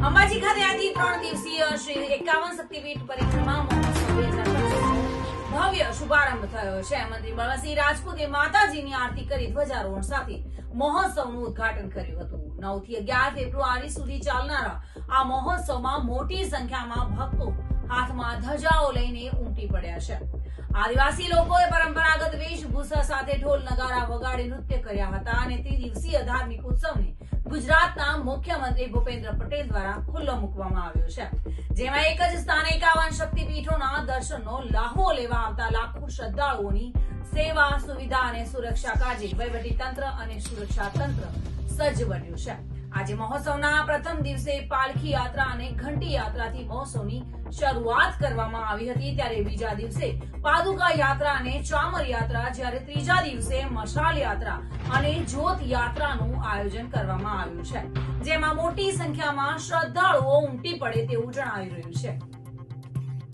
અંબાજી ખાતે આજથી 3 દિવસીય શ્રી 51 શક્તિપીઠ પરિક્રમા મહોત્સવ 2025 ભવ્ય શુભારંભ થયો છે. મંત્રી બળવંતસિંહ રાજપૂતે માતાજીની આરતી કરી ધ્વજારોહણ સાથે મહોત્સવનું ઉદ્ઘાટન કર્યું હતું. 9 થી 11 ફેબ્રુઆરી સુધી ચાલનારા આ મહોત્સવમાં મોટી સંખ્યામાં ભક્તો હાથમાં ધજાઓ લઈને ઉમટી પડ્યા છે. આદિવાસી લોકોએ પરંપરાગત વેશભૂષા સાથે ઢોલ નગારા વગાડી નૃત્ય કર્યા હતા અને ત્રિદિવસીય ધાર્મિક ઉત્સવને ગુજરાતના મુખ્યમંત્રી ભૂપેન્દ્ર પટેલ દ્વારા ખુલ્લો મૂકવામાં આવ્યો છે, જેમાં એક જ સ્થાને 51 શક્તિપીઠોના દર્શનનો લાહો લેવા આવતા લાખો શ્રદ્ધાળુઓની સેવા, સુવિધા અને સુરક્ષા કાજે વહીવટીતંત્ર અને સુરક્ષા તંત્ર સજ્જ બન્યું છે. આજે મહોત્સવના પ્રથમ દિવસે પાલખી યાત્રા અને ઘંટી યાત્રાથી મહોત્સવની શરૂઆત કરવામાં આવી હતી, ત્યારે બીજા દિવસે પાદુકા યાત્રા અને ચામર યાત્રા, જ્યારે ત્રીજા દિવસે મશાલ યાત્રા અને જ્યોત યાત્રાનું આયોજન કરવામાં આવ્યું છે, જેમાં મોટી સંખ્યામાં શ્રદ્ધાળુઓ ઉમટી પડે તેવું જણાવી રહ્યું છે.